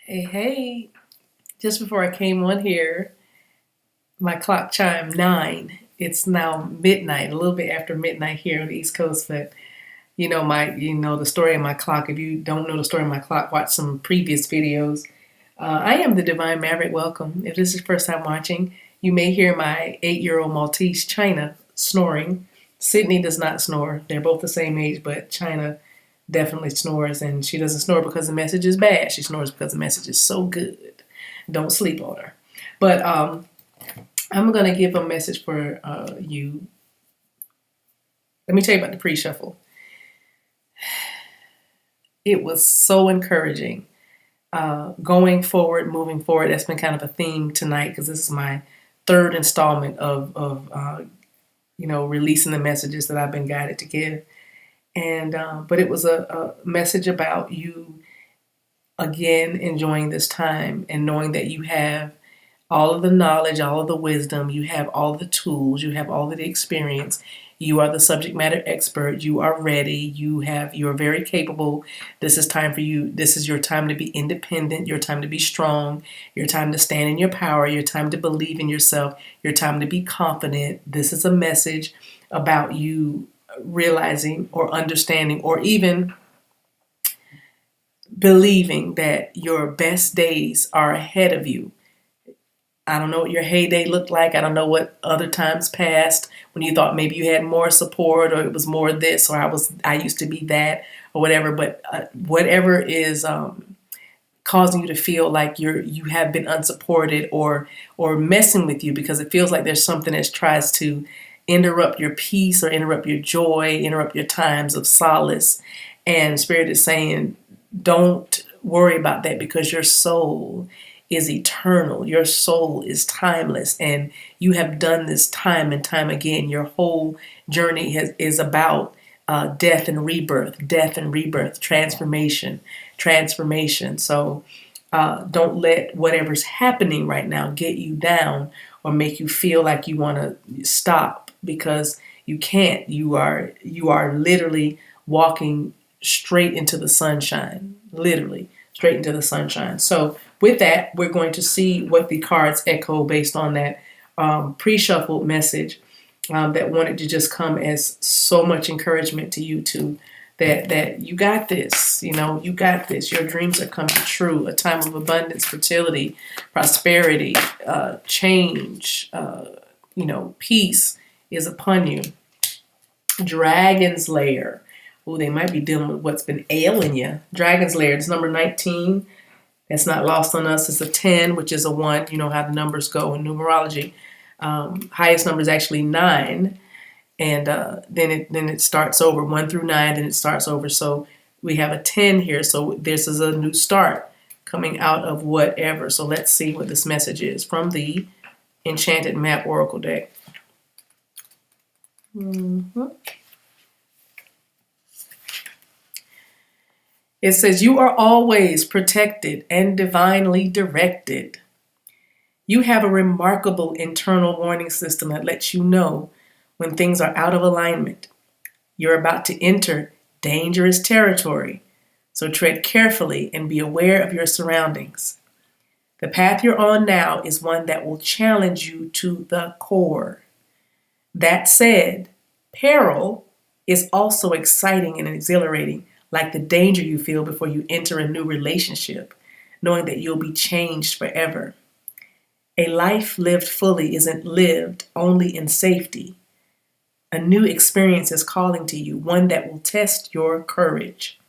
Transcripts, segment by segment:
Hey, just before I came on here, my clock chimed 9. It's now midnight, a little bit after midnight here on the East Coast, but the story of my clock. If you don't know the story of my clock, watch some previous videos. I am the Divine Maverick. Welcome. If this is your first time watching, you may hear my 8-year-old Maltese China snoring. Sydney does not snore. They're both the same age, but China definitely snores, and she doesn't snore because the message is bad. She snores because the message is so good. Don't sleep on her. But I'm going to give a message for you. Let me tell you about the pre-shuffle. It was so encouraging. Going forward, moving forward, that's been kind of a theme tonight because this is my third installment of releasing the messages that I've been guided to give. But it was a message about you, again, enjoying this time and knowing that you have all of the knowledge, all of the wisdom, you have all the tools, you have all of the experience. You are the subject matter expert. You are ready. You're very capable. This is time for you. This is your time to be independent, your time to be strong, your time to stand in your power, your time to believe in yourself, your time to be confident. This is a message about you realizing or understanding or even believing that your best days are ahead of you. I don't know what your heyday looked like. I don't know what other times passed when you thought maybe you had more support or it was more this or I used to be that or whatever. But whatever is causing you to feel like you have been unsupported or messing with you because it feels like there's something that tries to interrupt your peace or interrupt your joy, interrupt your times of solace. And Spirit is saying, don't worry about that because your soul is eternal. Your soul is timeless. And you have done this time and time again. Your whole journey is about death and rebirth, transformation. So don't let whatever's happening right now get you down or make you feel like you want to stop because you can't. You are literally walking straight into the sunshine, literally straight into the sunshine. So with that, we're going to see what the cards echo based on that pre-shuffled message that wanted to just come as so much encouragement to you two that you got this, you got this. Your dreams are coming true. A time of abundance, fertility, prosperity, change, peace is upon you. Dragon's Lair. Oh, they might be dealing with what's been ailing you. Dragon's Lair. It's number 19. That's not lost on us. It's a 10, which is a 1. You know how the numbers go in numerology. Highest number is actually 9. And then it starts over. 1 through 9, then it starts over. So we have a 10 here. So this is a new start coming out of whatever. So let's see what this message is from the Enchanted Map Oracle deck. It says, you are always protected and divinely directed. You have a remarkable internal warning system that lets you know when things are out of alignment. You're about to enter dangerous territory, so tread carefully and be aware of your surroundings. The path you're on now is one that will challenge you to the core. That said, peril is also exciting and exhilarating, like the danger you feel before you enter a new relationship, knowing that you'll be changed forever. A life lived fully isn't lived only in safety. A new experience is calling to you, one that will test your courage.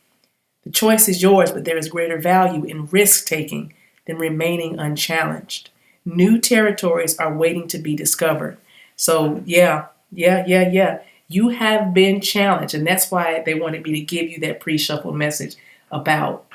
The choice is yours, but there is greater value in risk-taking than remaining unchallenged. New territories are waiting to be discovered. So, yeah. You have been challenged, and that's why they wanted me to give you that pre-shuffled message about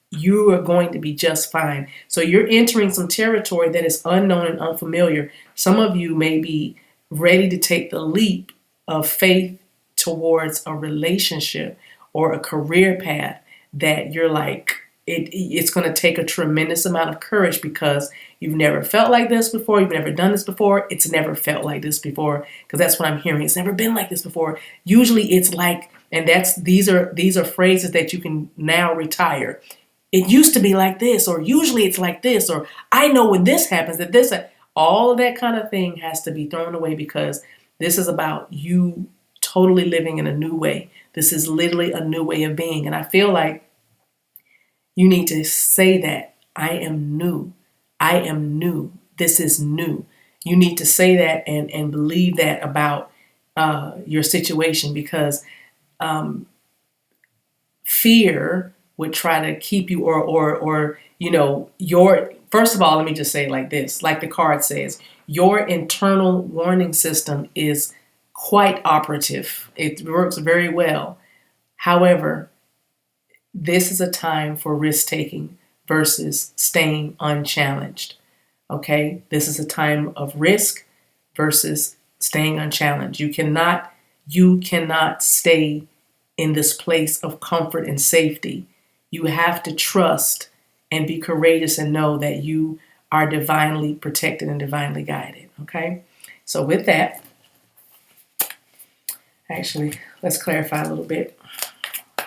you are going to be just fine. So you're entering some territory that is unknown and unfamiliar. Some of you may be ready to take the leap of faith towards a relationship or a career path that you're like, it's going to take a tremendous amount of courage because you've never felt like this before. You've never done this before. It's never felt like this before, because that's what I'm hearing. It's never been like this before. Usually it's like, and these are phrases that you can now retire. it used to be like this, or usually it's like this, or I know when this happens that this, all of that kind of thing has to be thrown away, because this is about you totally living in a new way. This is literally a new way of being. And I feel like you need to say that I am new. I am new. This is new. You need to say that and believe that about your situation, because fear would try to keep you, or your, first of all, let me just say it like this, like the card says, your internal warning system is quite operative. It works very well. However, this is a time for risk taking versus staying unchallenged. Okay? This is a time of risk versus staying unchallenged. You cannot stay in this place of comfort and safety. You have to trust and be courageous and know that you are divinely protected and divinely guided. Okay? So with that, actually, let's clarify a little bit.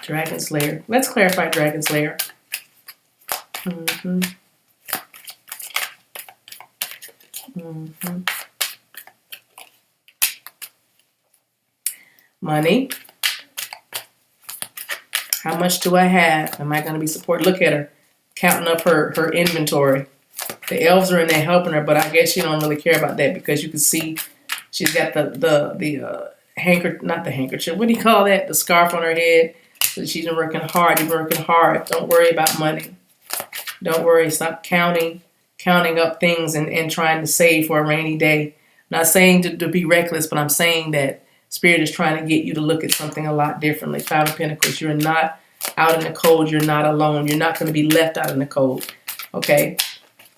Dragon Slayer. Let's clarify Dragon Slayer. Money. How much do I have? Am I going to be supported? Look at her counting up her inventory. The elves are in there helping her, but I guess she don't really care about that, because you can see she's got the not the handkerchief. What do you call that? The scarf on her head. So she's been working hard. You're working hard. Don't worry about money. Don't worry. Stop counting up things and trying to save for a rainy day. I'm not saying to be reckless, but I'm saying that Spirit is trying to get you to look at something a lot differently. Five of Pentacles. You're not out in the cold. You're not alone. You're not going to be left out in the cold. Okay?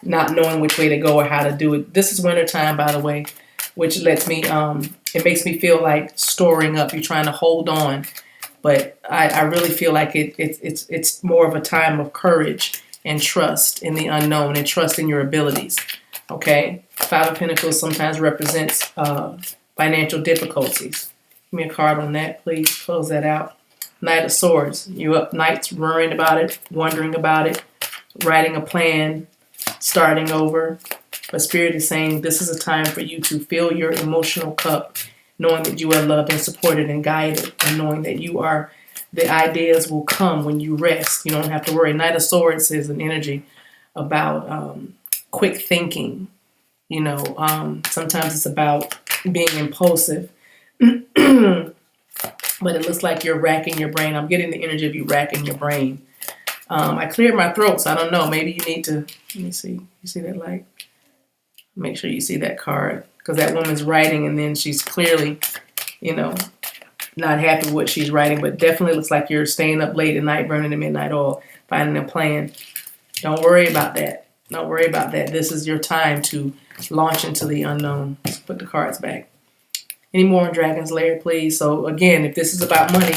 Not knowing which way to go or how to do it. This is winter time, by the way, which lets me, it makes me feel like storing up. You're trying to hold on. But I really feel like it's more of a time of courage and trust in the unknown and trust in your abilities. Okay? Five of Pentacles sometimes represents financial difficulties. Give me a card on that, please. Close that out. Knight of Swords. You up nights worrying about it, wondering about it, writing a plan, starting over. But Spirit is saying this is a time for you to fill your emotional cup, knowing that you are loved and supported and guided, and knowing that the ideas will come when you rest. You don't have to worry. Knight of Swords is an energy about quick thinking. Sometimes it's about being impulsive. But it looks like you're racking your brain. I'm getting the energy of you racking your brain. I cleared my throat, so I don't know. Maybe you need to, let me see. You see that light? Make sure you see that card. Because that woman's writing, and then she's clearly, not happy with what she's writing. But definitely looks like you're staying up late at night, burning the midnight oil, finding a plan. Don't worry about that. Don't worry about that. This is your time to launch into the unknown. Let's put the cards back. Any more on Dragon's Lair, please? So again, if this is about money,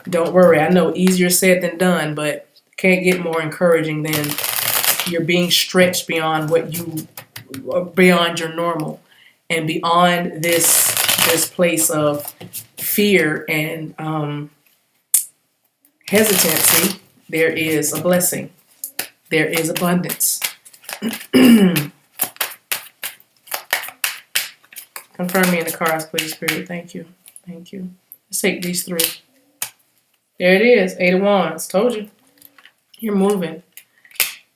don't worry. I know easier said than done, but can't get more encouraging than you're being stretched beyond beyond your normal, and beyond this place of fear and hesitancy. There is a blessing. There is abundance. Confirm me in the cards, please, Spirit. Thank you. Thank you. Let's take these three. There it is. Eight of Wands. Told you. You're moving.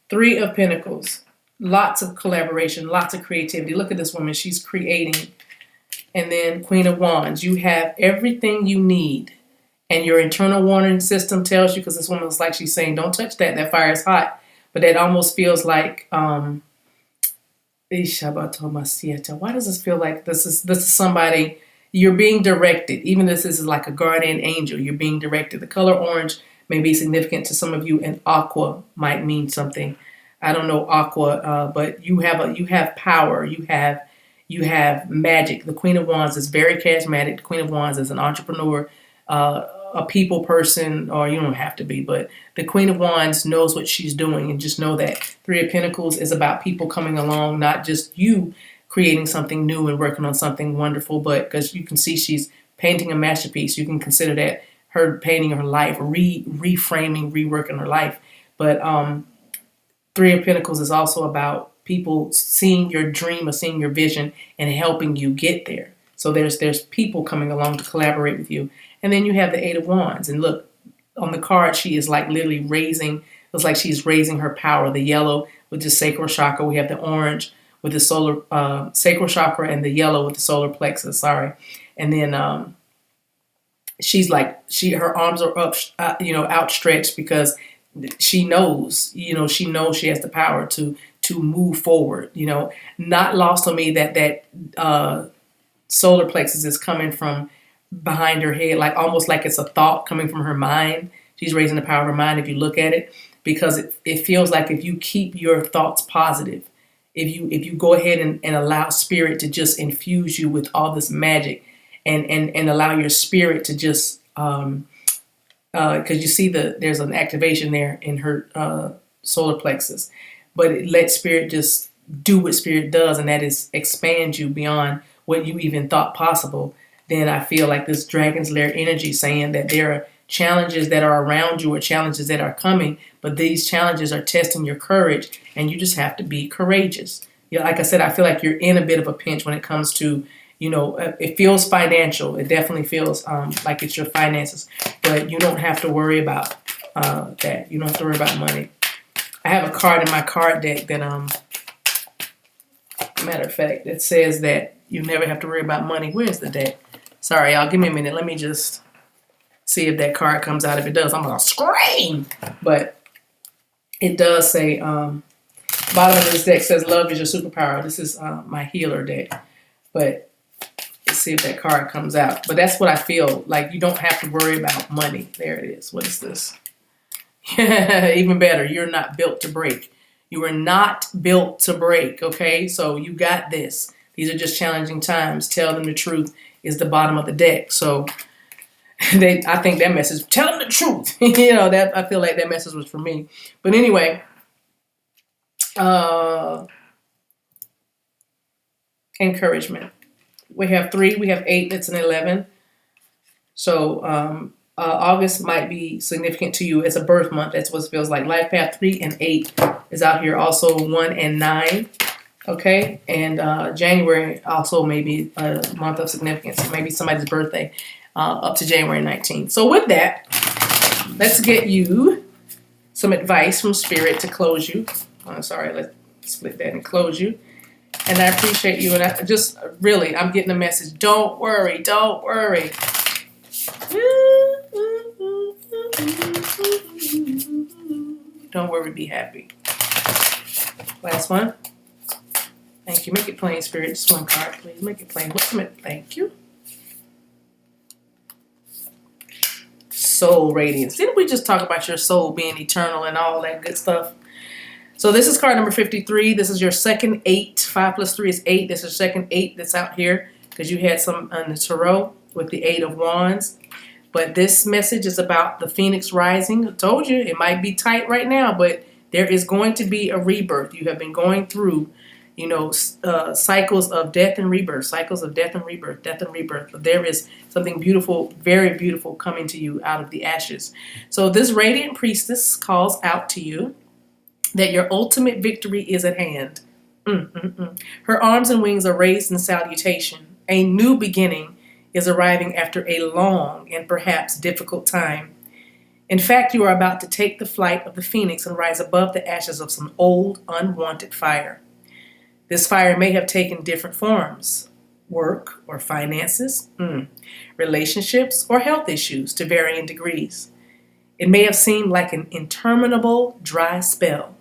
Three of Pentacles. Lots of collaboration. Lots of creativity. Look at this woman. She's creating. And then Queen of Wands. You have everything you need. And your internal warning system tells you, because this woman looks like she's saying, don't touch that. That fire is hot. But that almost feels like... why does this feel like this is somebody you're being directed? Even this is like a guardian angel. You're being directed. The color orange may be significant to some of you, and aqua might mean something. I don't know aqua, but you have power. You have magic. The Queen of Wands is very charismatic. The Queen of Wands is an entrepreneur, a people person, or you don't have to be, but the Queen of Wands knows what she's doing. And just know that Three of Pentacles is about people coming along, not just you creating something new and working on something wonderful, but because you can see she's painting a masterpiece. You can consider that her painting her life, reframing, reworking her life. But Three of Pentacles is also about people seeing your dream or seeing your vision and helping you get there. So there's people coming along to collaborate with you. And then you have the Eight of Wands. And look, on the card, she is like literally raising, looks like she's raising her power. The yellow with the sacral chakra. We have the orange with the solar sacral chakra, and the yellow with the solar plexus. Sorry. And then she's like, her arms are up, outstretched, because she knows, she knows she has the power to move forward. Not lost on me that solar plexus is coming from behind her head, like almost like it's a thought coming from her mind. She's raising the power of her mind if you look at it, because it feels like if you keep your thoughts positive, if you go ahead and allow spirit to just infuse you with all this magic, and allow your spirit to just because you see there's an activation there in her solar plexus, but it lets spirit just do what spirit does, and that is expand you beyond what you even thought possible. Then I feel like this Dragon's Lair energy saying that there are challenges that are around you or challenges that are coming, but these challenges are testing your courage, and you just have to be courageous. Like I said, I feel like you're in a bit of a pinch when it comes to, it feels financial. It definitely feels like it's your finances, but you don't have to worry about that. You don't have to worry about money. I have a card in my card deck that, matter of fact, it says that you never have to worry about money. Where's the deck? Sorry, y'all, give me a minute. Let me just see if that card comes out. If it does, I'm going to scream. But it does say, bottom of this deck says, love is your superpower. This is my healer deck. But let's see if that card comes out. But that's what I feel like. You don't have to worry about money. There it is. What is this? Even better. You're not built to break. You are not built to break. Okay, so you got this. These are just challenging times. Tell them the truth is the bottom of the deck. So I think that message, tell them the truth. That I feel like that message was for me. But anyway, encouragement. We have 3, we have 8, that's an 11. So August might be significant to you as a birth month. That's what it feels like. Life path 3 and 8 is out here. Also 1 and 9. Okay, and January also may be a month of significance. Maybe somebody's birthday up to January 19th. So with that, let's get you some advice from Spirit to close you. Sorry, let's split that and close you. And I appreciate you. And I just really, I'm getting a message. Don't worry. Don't worry. Don't worry. Be happy. Last one. Thank you. Make it plain, Spirit. Just one card, please. Make it plain. Thank you. Soul radiance. Didn't we just talk about your soul being eternal and all that good stuff? So this is card number 53. This is your second 8. 5 plus 3 is 8. This is second 8 that's out here because you had some on the tarot with the 8 of Wands. But this message is about the Phoenix rising. I told you it might be tight right now, but there is going to be a rebirth. You have been going through, cycles of death and rebirth, cycles of death and rebirth, death and rebirth. But there is something beautiful, very beautiful coming to you out of the ashes. So this radiant priestess calls out to you that your ultimate victory is at hand. Her arms and wings are raised in salutation. A new beginning is arriving after a long and perhaps difficult time. In fact, you are about to take the flight of the phoenix and rise above the ashes of some old, unwanted fire. This fire may have taken different forms: work or finances, relationships or health issues to varying degrees. It may have seemed like an interminable dry spell,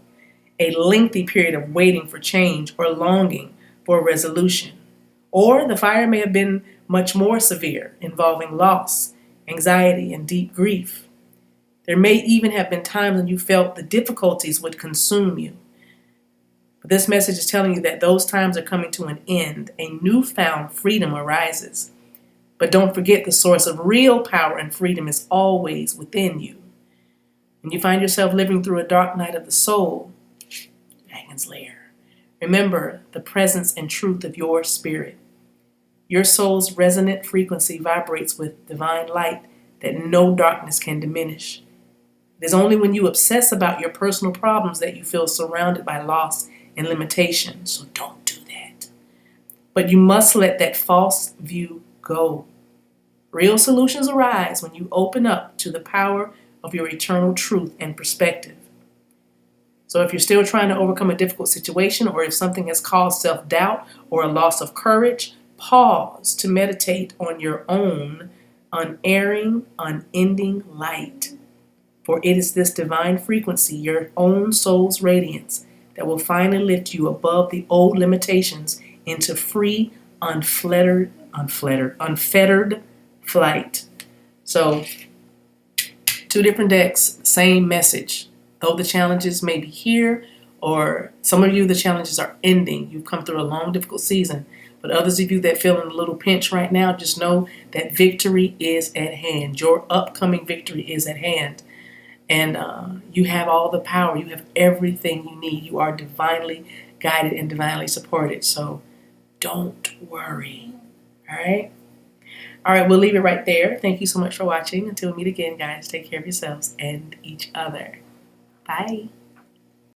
a lengthy period of waiting for change or longing for a resolution. Or the fire may have been much more severe, involving loss, anxiety, and deep grief. There may even have been times when you felt the difficulties would consume you. But this message is telling you that those times are coming to an end. A newfound freedom arises. But don't forget, the source of real power and freedom is always within you. When you find yourself living through a dark night of the soul, Dragon's Lair, remember the presence and truth of your spirit. Your soul's resonant frequency vibrates with divine light that no darkness can diminish. It is only when you obsess about your personal problems that you feel surrounded by loss and limitation. So don't do that. But you must let that false view go. Real solutions arise when you open up to the power of your eternal truth and perspective. So if you're still trying to overcome a difficult situation, or if something has caused self-doubt or a loss of courage, pause to meditate on your own unerring, unending light. For it is this divine frequency, your own soul's radiance, that will finally lift you above the old limitations into free, unfettered flight. So, 2 different decks, same message. Though the challenges may be here, or some of you, the challenges are ending. You've come through a long, difficult season. But others of you that feel in a little pinch right now, just know that victory is at hand. Your upcoming victory is at hand. And you have all the power. You have everything you need. You are divinely guided and divinely supported. So don't worry. All right? All right, we'll leave it right there. Thank you so much for watching. Until we meet again, guys, take care of yourselves and each other. Bye.